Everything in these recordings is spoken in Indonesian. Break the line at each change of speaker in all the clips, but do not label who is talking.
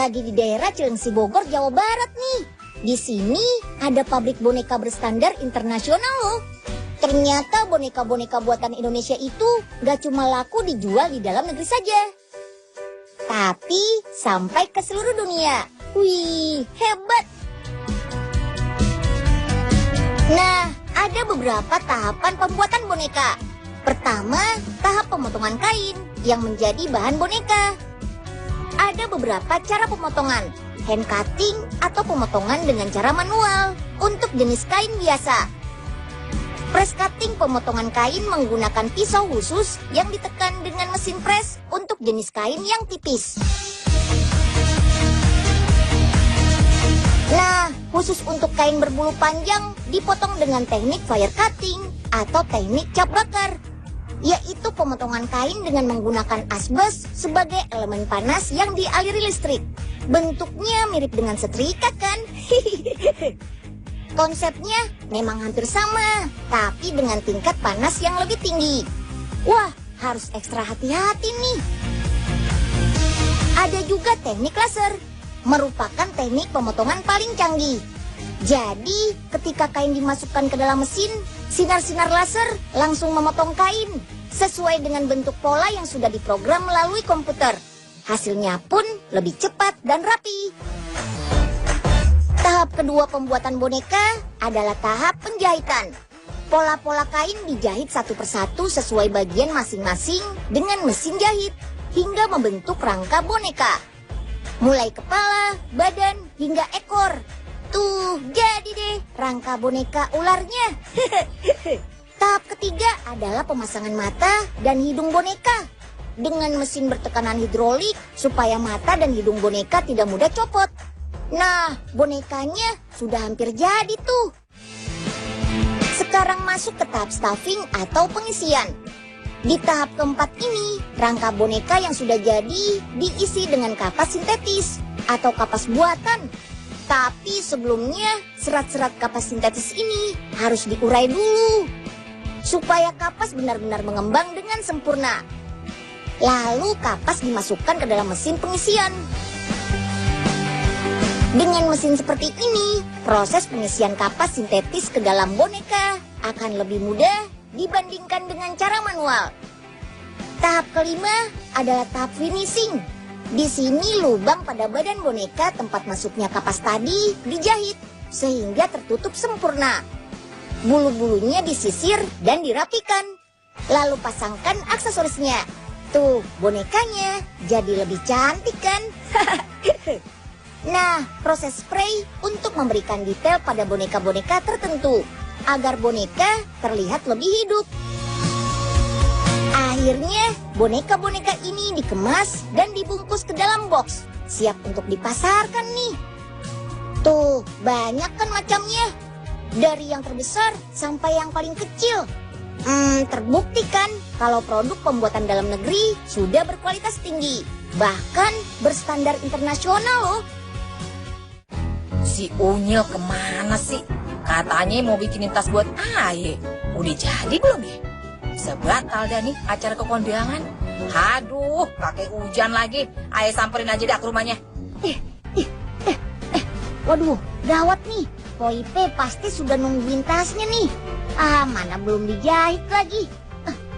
lagi di daerah Cilengsi Bogor, Jawa Barat nih. Di sini ada pabrik boneka berstandar internasional loh. Ternyata boneka-boneka buatan Indonesia itu gak cuma laku dijual di dalam negeri saja, tapi sampai ke seluruh dunia. Wih, hebat! Nah, ada beberapa tahapan pembuatan boneka. Pertama, tahap pemotongan kain yang menjadi bahan boneka. Ada beberapa cara pemotongan, hand cutting atau pemotongan dengan cara manual untuk jenis kain biasa. Press cutting pemotongan kain menggunakan pisau khusus yang ditekan dengan mesin press untuk jenis kain yang tipis. Nah, khusus untuk kain berbulu panjang dipotong dengan teknik fire cutting atau teknik cap bakar, yaitu pemotongan kain dengan menggunakan asbes sebagai elemen panas yang dialiri listrik. Bentuknya mirip dengan setrika kan? Konsepnya memang hampir sama, tapi dengan tingkat panas yang lebih tinggi. Wah, harus ekstra hati-hati nih. Ada juga teknik laser, merupakan teknik pemotongan paling canggih. Jadi, ketika kain dimasukkan ke dalam mesin, sinar-sinar laser langsung memotong kain sesuai dengan bentuk pola yang sudah diprogram melalui komputer. Hasilnya pun lebih cepat dan rapi. Tahap kedua pembuatan boneka adalah tahap penjahitan. Pola-pola kain dijahit satu persatu sesuai bagian masing-masing dengan mesin jahit hingga membentuk rangka boneka. Mulai kepala, badan, hingga ekor. Tuh, jadi deh rangka boneka ularnya. Tahap ketiga adalah pemasangan mata dan hidung boneka dengan mesin bertekanan hidrolik supaya mata dan hidung boneka tidak mudah copot. Nah, bonekanya sudah hampir jadi tuh. Sekarang masuk ke tahap stuffing atau pengisian. Di tahap keempat ini, rangka boneka yang sudah jadi diisi dengan kapas sintetis atau kapas buatan. Tapi sebelumnya, serat-serat kapas sintetis ini harus diurai dulu supaya kapas benar-benar mengembang dengan sempurna. Lalu kapas dimasukkan ke dalam mesin pengisian. Dengan mesin seperti ini, proses pengisian kapas sintetis ke dalam boneka akan lebih mudah dibandingkan dengan cara manual. Tahap kelima adalah tahap finishing. Di sini lubang pada badan boneka tempat masuknya kapas tadi dijahit sehingga tertutup sempurna. Bulu-bulunya disisir dan dirapikan. Lalu pasangkan aksesorisnya. Tuh, bonekanya jadi lebih cantik kan? Nah, proses spray untuk memberikan detail pada boneka-boneka tertentu agar boneka terlihat lebih hidup. Akhirnya, boneka-boneka ini dikemas dan dibungkus ke dalam box, siap untuk dipasarkan nih. Tuh, banyak kan macamnya. Dari yang terbesar sampai yang paling kecil. Terbukti kan kalau produk pembuatan dalam negeri sudah berkualitas tinggi, bahkan berstandar internasional loh.
Si Unyil kemana sih? Katanya mau bikinin tas buat Aye. Udah jadi belum ya? Bisa batal dah nih acara kekondangan. Aduh, pakai hujan lagi. Aye samperin aja dah ke rumahnya.
Waduh, gawat nih. Poipe pasti sudah nungguin tasnya nih. Mana belum dijahit lagi.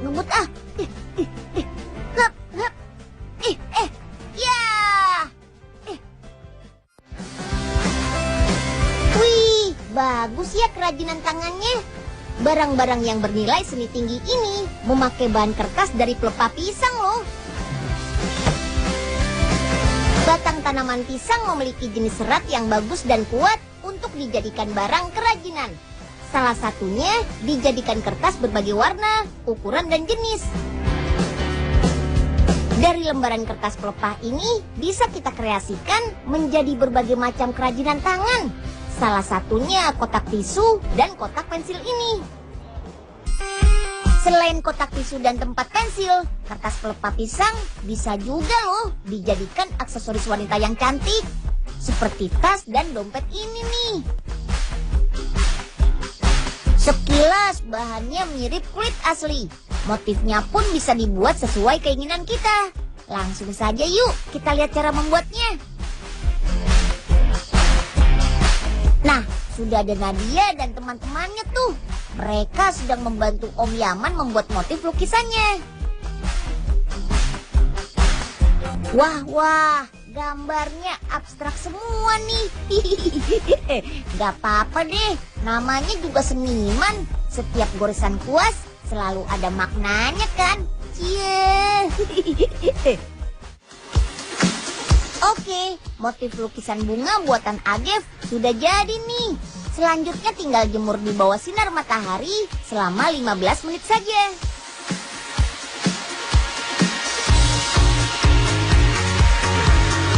Ngebut ah. Ya. Wih, bagus ya kerajinan tangannya. Barang-barang yang bernilai seni tinggi ini memakai bahan kertas dari pelepah pisang loh. Batang tanaman pisang memiliki jenis serat yang bagus dan kuat untuk dijadikan barang kerajinan. Salah satunya dijadikan kertas berbagai warna, ukuran, dan jenis. Dari lembaran kertas pelepah ini bisa kita kreasikan menjadi berbagai macam kerajinan tangan. Salah satunya kotak tisu dan kotak pensil ini. Selain kotak tisu dan tempat pensil, kertas pelepah pisang bisa juga loh dijadikan aksesoris wanita yang cantik. Seperti tas dan dompet ini nih. Sekilas bahannya mirip kulit asli. Motifnya pun bisa dibuat sesuai keinginan kita. Langsung saja yuk kita lihat cara membuatnya. Nah, sudah ada Nadia dan teman-temannya tuh. Mereka sedang membantu Om Yaman membuat motif lukisannya. Wah, gambarnya abstrak semua nih. Gak apa-apa deh, namanya juga seniman. Setiap goresan kuas selalu ada maknanya kan? Cie. Oke, motif lukisan bunga buatan Agef sudah jadi nih. Selanjutnya tinggal jemur di bawah sinar matahari selama 15 menit saja.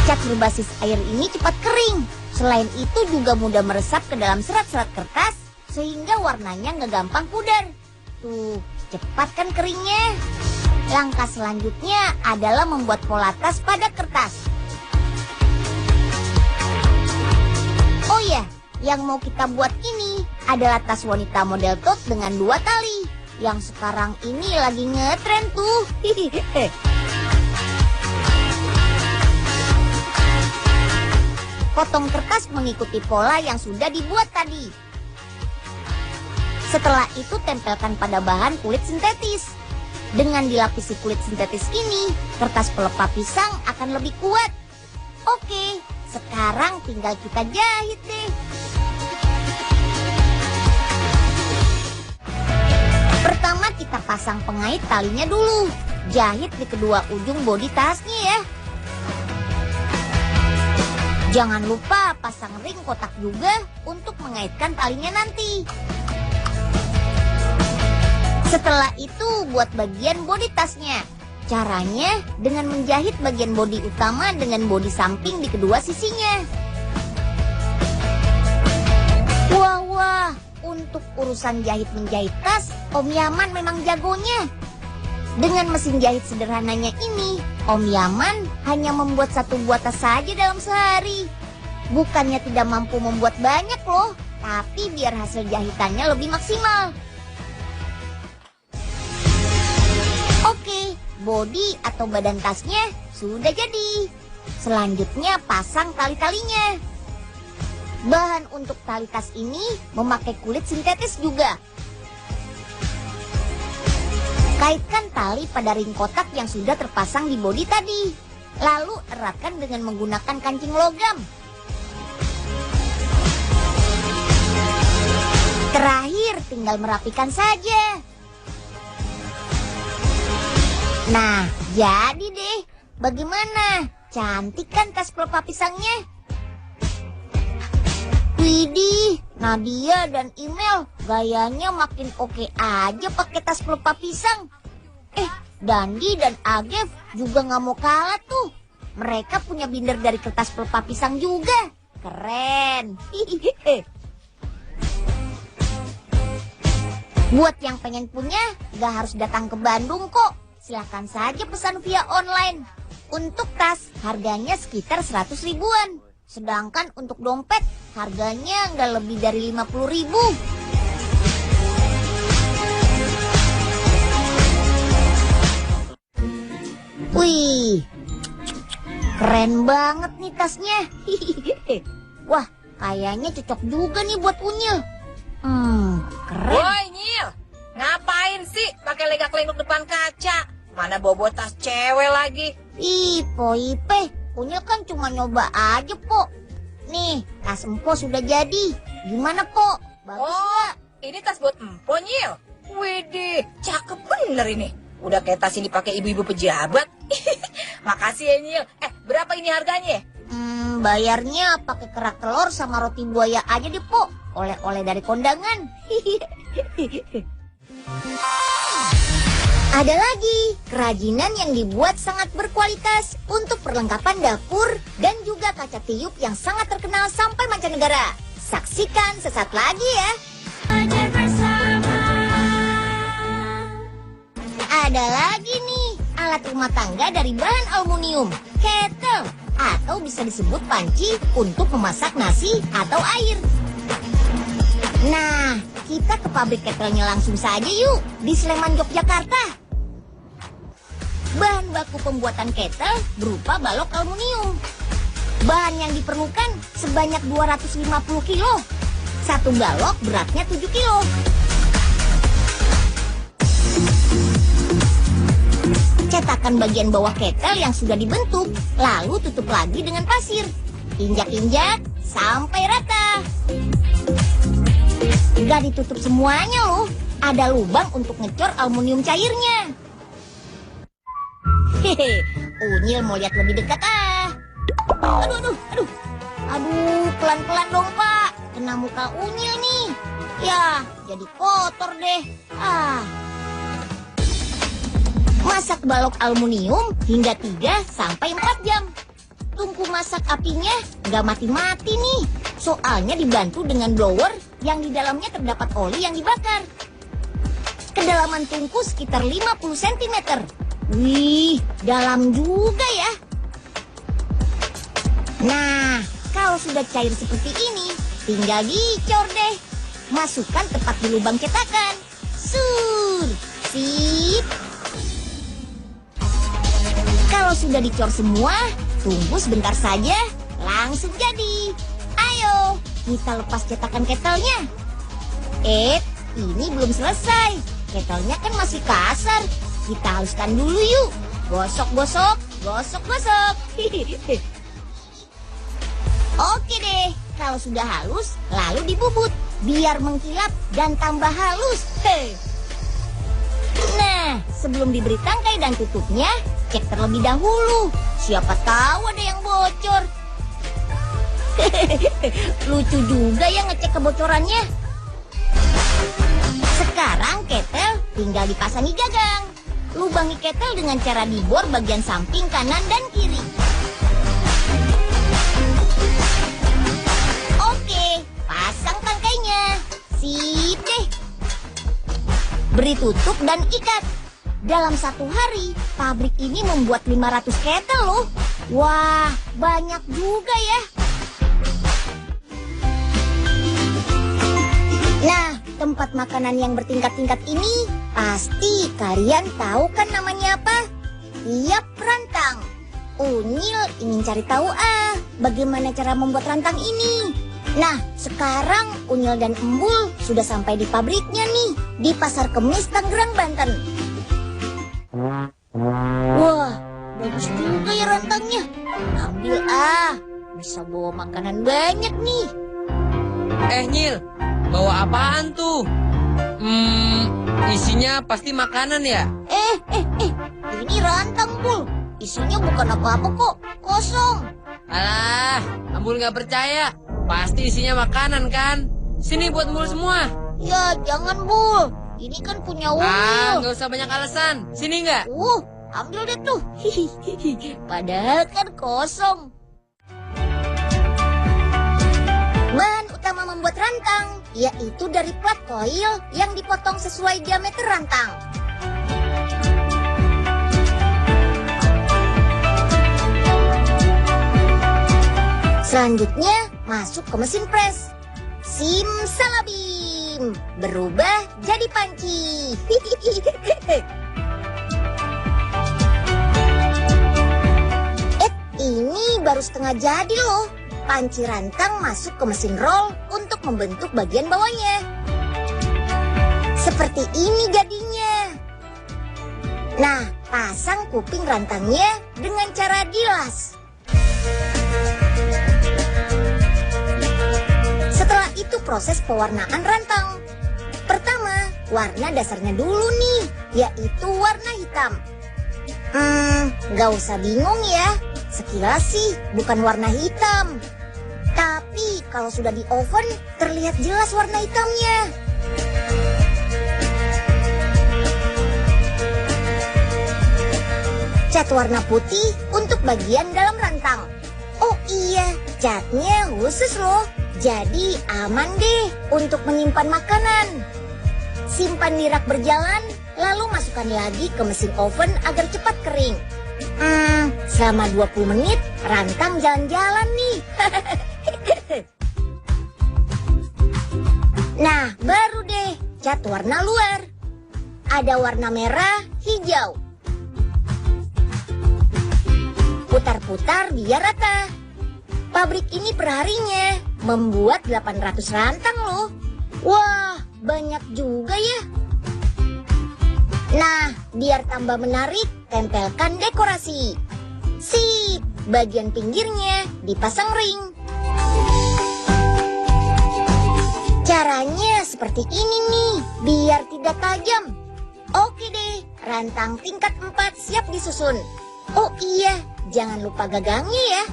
Cat berbasis air ini cepat kering. Selain itu juga mudah meresap ke dalam serat-serat kertas sehingga warnanya nggak gampang pudar. Tuh, cepat kan keringnya? Langkah selanjutnya adalah membuat pola tas pada kertas. Oh ya, yang mau kita buat ini adalah tas wanita model tote dengan 2 tali. Yang sekarang ini lagi ngetren tuh. Potong kertas mengikuti pola yang sudah dibuat tadi. Setelah itu tempelkan pada bahan kulit sintetis. Dengan dilapisi kulit sintetis ini, kertas pelepah pisang akan lebih kuat. Oke, sekarang tinggal kita jahit deh. Pertama kita pasang pengait talinya dulu. Jahit di kedua ujung bodi tasnya ya. Jangan lupa pasang ring kotak juga untuk mengaitkan talinya nanti. Setelah itu buat bagian bodi tasnya. Caranya dengan menjahit bagian bodi utama dengan bodi samping di kedua sisinya. Wah, untuk urusan jahit-menjahit tas, Om Yaman memang jagonya. Dengan mesin jahit sederhananya ini, Om Yaman hanya membuat 1 buah tas saja dalam sehari. Bukannya tidak mampu membuat banyak loh, tapi biar hasil jahitannya lebih maksimal. Oke, bodi atau badan tasnya sudah jadi. Selanjutnya pasang tali-talinya. Bahan untuk tali tas ini memakai kulit sintetis juga. Kaitkan tali pada ring kotak yang sudah terpasang di bodi tadi. Lalu eratkan dengan menggunakan kancing logam. Terakhir tinggal merapikan saja. Nah, jadi deh. Bagaimana? Cantik kan tas pelepah pisangnya? Widih, Nadia dan Imel gayanya makin oke aja pakai tas pelepah pisang. Dandi dan Agef juga nggak mau kalah tuh. Mereka punya binder dari kertas pelepah pisang juga. Keren. Buat yang pengen punya, gak harus datang ke Bandung kok. Silahkan saja pesan via online. Untuk tas, harganya sekitar 100 ribuan. Sedangkan untuk dompet, harganya nggak lebih dari 50 ribu. Wih, keren banget nih tasnya. Wah, kayaknya cocok juga nih buat Unyil. Keren.
Woi Nyil, ngapain sih pakai legak-legok depan kaca? Mana bobo tas cewek lagi?
Ih, Po Ipe, Unyil kan cuma nyoba aja, Po. Nih, tas Empo sudah jadi. Gimana, Po? Bagus nggak?
Ini tas buat Empo, Nyil. Widih, cakep bener ini. Udah kayak tas ini pakai ibu-ibu pejabat. Makasih ya, Nyil. Berapa ini harganya?
Bayarnya pakai kerak telur sama roti buaya aja deh, Po. Oleh-oleh dari kondangan. Ada lagi kerajinan yang dibuat sangat berkualitas untuk perlengkapan dapur dan juga kaca tiup yang sangat terkenal sampai mancanegara. Saksikan sesaat lagi ya. Ada lagi nih alat rumah tangga dari bahan aluminium, kettle, atau bisa disebut panci untuk memasak nasi atau air. Nah, kita ke pabrik kettlenya langsung saja yuk, di Sleman, Yogyakarta. Bahan baku pembuatan kettle berupa balok aluminium. Bahan yang diperlukan sebanyak 250 kilo Satu balok beratnya 7 kilo. Cetakan bagian bawah ketel yang sudah dibentuk, lalu tutup lagi dengan pasir. Injak-injak sampai rata. Gak ditutup semuanya loh. Ada lubang untuk ngecor aluminium cairnya. Hehe, Unyil mau lihat lebih dekat ah. Aduh. Aduh, pelan-pelan dong Pak. Kena muka Unyil nih. Ya, jadi kotor deh. Masak balok aluminium hingga 3-4 jam. Tungku masak apinya nggak mati-mati nih. Soalnya dibantu dengan blower yang di dalamnya terdapat oli yang dibakar. Kedalaman tungku sekitar 50 cm. Wih, dalam juga ya. Nah, kalau sudah cair seperti ini, tinggal dicor deh. Masukkan tepat di lubang cetakan. Sip. Kalau sudah dicor semua, tunggu sebentar saja, langsung jadi. Ayo, kita lepas cetakan ketelnya. Ini belum selesai. Ketelnya kan masih kasar. Kita haluskan dulu yuk. Gosok. Oke deh, kalau sudah halus, lalu dibubut. Biar mengkilap dan tambah halus. Nah, sebelum diberi tangkai dan tutupnya, cek terlebih dahulu. Siapa tahu ada yang bocor. Lucu juga ya ngecek kebocorannya. Sekarang ketel tinggal dipasangi gagang. Lubangi ketel dengan cara dibor bagian samping kanan dan kiri. Oke, pasang tangkainya. Sip deh. Beri tutup dan ikat. Dalam 1 hari, pabrik ini membuat 500 ketel loh. Wah, banyak juga ya. Nah, tempat makanan yang bertingkat-tingkat ini, pasti kalian tahu kan namanya apa? Yap, rantang. Unyil ingin cari tahu bagaimana cara membuat rantang ini. Nah, sekarang Unyil dan Embul sudah sampai di pabriknya nih, di Pasar Kemis, Tangerang, Banten. Wah, bagus juga ya rantangnya. Ambil bisa bawa makanan banyak nih.
Nyil, bawa apaan tuh? Isinya pasti makanan ya?
Ini rantang, Bul. Isinya bukan apa-apa kok, kosong.
Alah, Ambul nggak percaya. Pasti isinya makanan kan? Sini buat Ambul semua.
Ya, jangan, Bul. Ini kan punya Unyil.
Nggak usah banyak alasan. Sini nggak?
Ambil deh tuh. Padahal kan kosong. Bahan utama membuat rantang yaitu dari plat koil yang dipotong sesuai diameter rantang. Selanjutnya masuk ke mesin pres. Simsalabim, berubah jadi panci. Ini baru setengah jadi loh. Panci rantang masuk ke mesin roll untuk membentuk bagian bawahnya. Seperti ini jadinya. Nah, pasang kuping rantangnya dengan cara dilas. Setelah itu proses pewarnaan rantang. Pertama, warna dasarnya dulu nih, yaitu warna hitam. Gak usah bingung ya. Sekilas sih bukan warna hitam. Tapi kalau sudah di oven terlihat jelas warna hitamnya. Cat warna putih untuk bagian dalam rantang. Oh iya, catnya khusus loh. Jadi aman deh untuk menyimpan makanan. Simpan di rak berjalan, lalu masukkan lagi ke mesin oven agar cepat kering. Selama 20 menit, rantang jalan-jalan nih. Nah, baru deh cat warna luar. Ada warna merah, hijau. Putar-putar biar rata. Pabrik ini perharinya membuat 800 rantang loh. Wah, banyak juga ya. Nah, biar tambah menarik, tempelkan dekorasi. Sip, bagian pinggirnya dipasang ring. Caranya seperti ini nih, biar tidak tajam. Oke deh, rantang tingkat 4 siap disusun. Oh iya, jangan lupa gagangnya ya.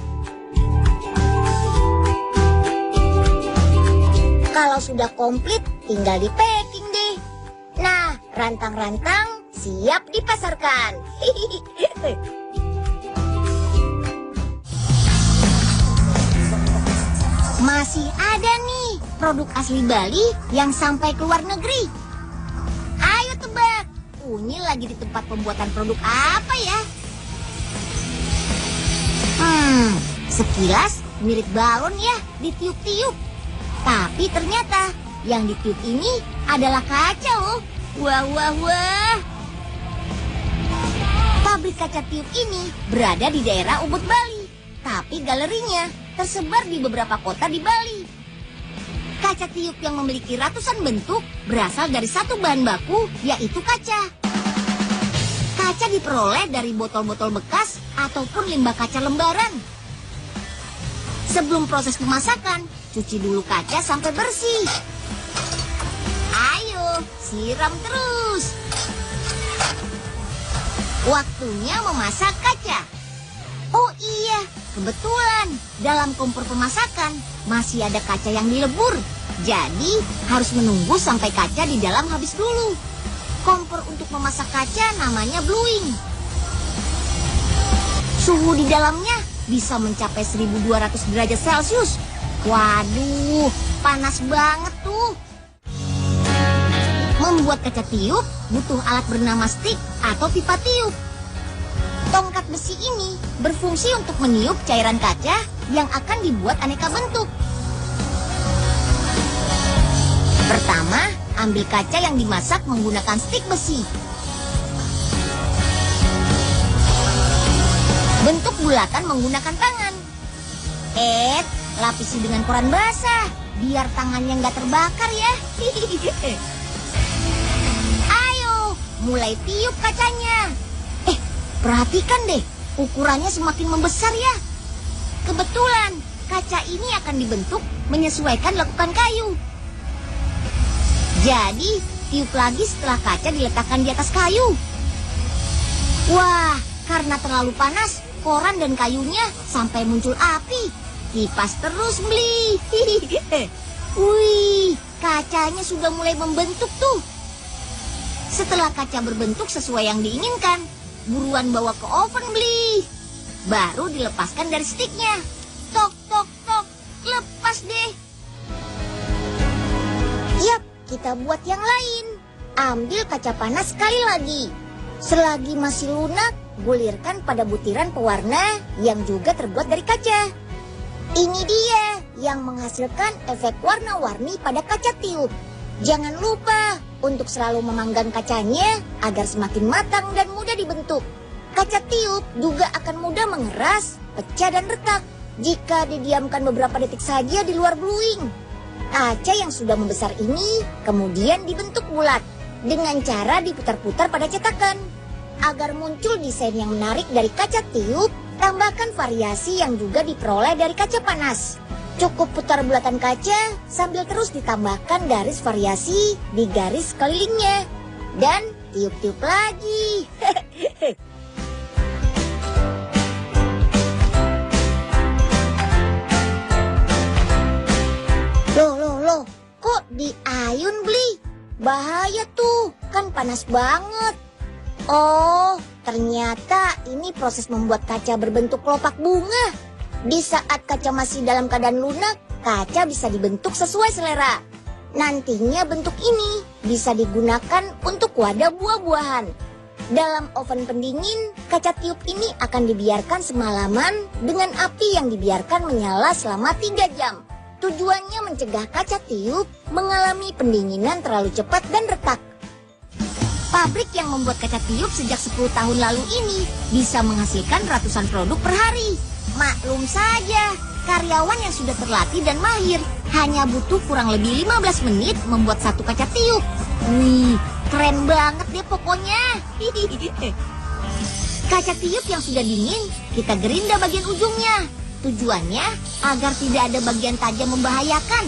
Kalau sudah komplit, tinggal di packing deh. Nah, rantang-rantang siap dipasarkan. Masih ada nih produk asli Bali yang sampai ke luar negeri. Ayo tebak, Unyil lagi di tempat pembuatan produk apa ya? Sekilas mirip balon ya, ditiup-tiup. Tapi ternyata yang ditiup ini adalah kaca loh. Wah, wah, wah. Pabrik kaca tiup ini berada di daerah Ubud, Bali. Tapi galerinya tersebar di beberapa kota di Bali. Kaca tiup yang memiliki ratusan bentuk berasal dari satu bahan baku, yaitu kaca. Kaca diperoleh dari botol-botol bekas ataupun limbah kaca lembaran. Sebelum proses pemasakan, cuci dulu kaca sampai bersih. Ayo, siram terus. Waktunya memasak kaca. Oh iya, kebetulan dalam kompor pemasakan masih ada kaca yang dilebur. Jadi harus menunggu sampai kaca di dalam habis dulu. Kompor untuk memasak kaca namanya bluing. Suhu di dalamnya bisa mencapai 1200 derajat Celcius. Waduh, panas banget tuh. Membuat kaca tiup butuh alat bernama stick atau pipa tiup. Tongkat besi ini berfungsi untuk meniup cairan kaca yang akan dibuat aneka bentuk. Pertama, ambil kaca yang dimasak menggunakan stik besi. Bentuk bulatan menggunakan tangan. Lapisi dengan koran basah, biar tangannya nggak terbakar ya. Ayo, mulai tiup kacanya. Perhatikan deh, ukurannya semakin membesar ya. Kebetulan, kaca ini akan dibentuk menyesuaikan lekukan kayu. Jadi, tiup lagi setelah kaca diletakkan di atas kayu. Wah, karena terlalu panas, koran dan kayunya sampai muncul api. Kipas terus, Bli. Wih, kacanya sudah mulai membentuk tuh. Setelah kaca berbentuk sesuai yang diinginkan, buruan bawa ke oven, Bli. Baru dilepaskan dari stiknya. Tok, tok, tok, lepas deh. Yap, kita buat yang lain. Ambil kaca panas sekali lagi. Selagi masih lunak, gulirkan pada butiran pewarna yang juga terbuat dari kaca. Ini dia yang menghasilkan efek warna-warni pada kaca tiup. Jangan lupa untuk selalu memanggang kacanya agar semakin matang dan mudah dibentuk. Kaca tiup juga akan mudah mengeras, pecah dan retak jika didiamkan beberapa detik saja di luar bluing. Kaca yang sudah membesar ini kemudian dibentuk bulat dengan cara diputar-putar pada cetakan. Agar muncul desain yang menarik dari kaca tiup, tambahkan variasi yang juga diperoleh dari kaca panas. Cukup putar bulatan kaca sambil terus ditambahkan garis variasi di garis kelilingnya. Dan tiup-tiup lagi. Loh, kok diayun, Bli? Bahaya tuh, kan panas banget. Oh, ternyata ini proses membuat kaca berbentuk kelopak bunga. Di saat kaca masih dalam keadaan lunak, kaca bisa dibentuk sesuai selera. Nantinya bentuk ini bisa digunakan untuk wadah buah-buahan. Dalam oven pendingin, kaca tiup ini akan dibiarkan semalaman dengan api yang dibiarkan menyala selama 3 jam. Tujuannya mencegah kaca tiup mengalami pendinginan terlalu cepat dan retak. Pabrik yang membuat kaca tiup sejak 10 tahun lalu ini bisa menghasilkan ratusan produk per hari. Maklum saja, Karyawan yang sudah terlatih dan mahir hanya butuh kurang lebih 15 menit membuat satu kaca tiup. Wih, keren banget deh pokoknya. Kaca tiup yang sudah dingin, kita gerinda bagian ujungnya. Tujuannya agar tidak ada bagian tajam membahayakan.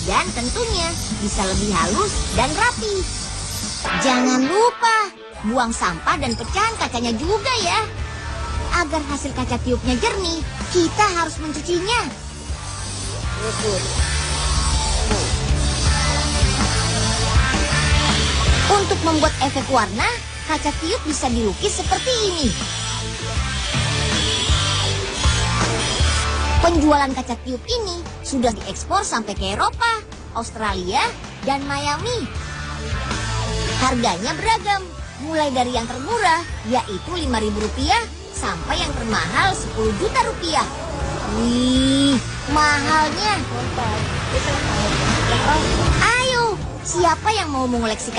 Dan tentunya bisa lebih halus dan rapi. Jangan lupa buang sampah dan pecahan kacanya juga ya. Agar hasil kaca tiupnya jernih, kita harus mencucinya. Untuk membuat efek warna, kaca tiup bisa dilukis seperti ini. Penjualan kaca tiup ini sudah diekspor sampai ke Eropa, Australia, dan Miami. Harganya beragam, mulai dari yang termurah yaitu Rp5.000 sampai yang termahal Rp10 juta. Wih, mahalnya. Ayo, siapa yang mau mengoleksi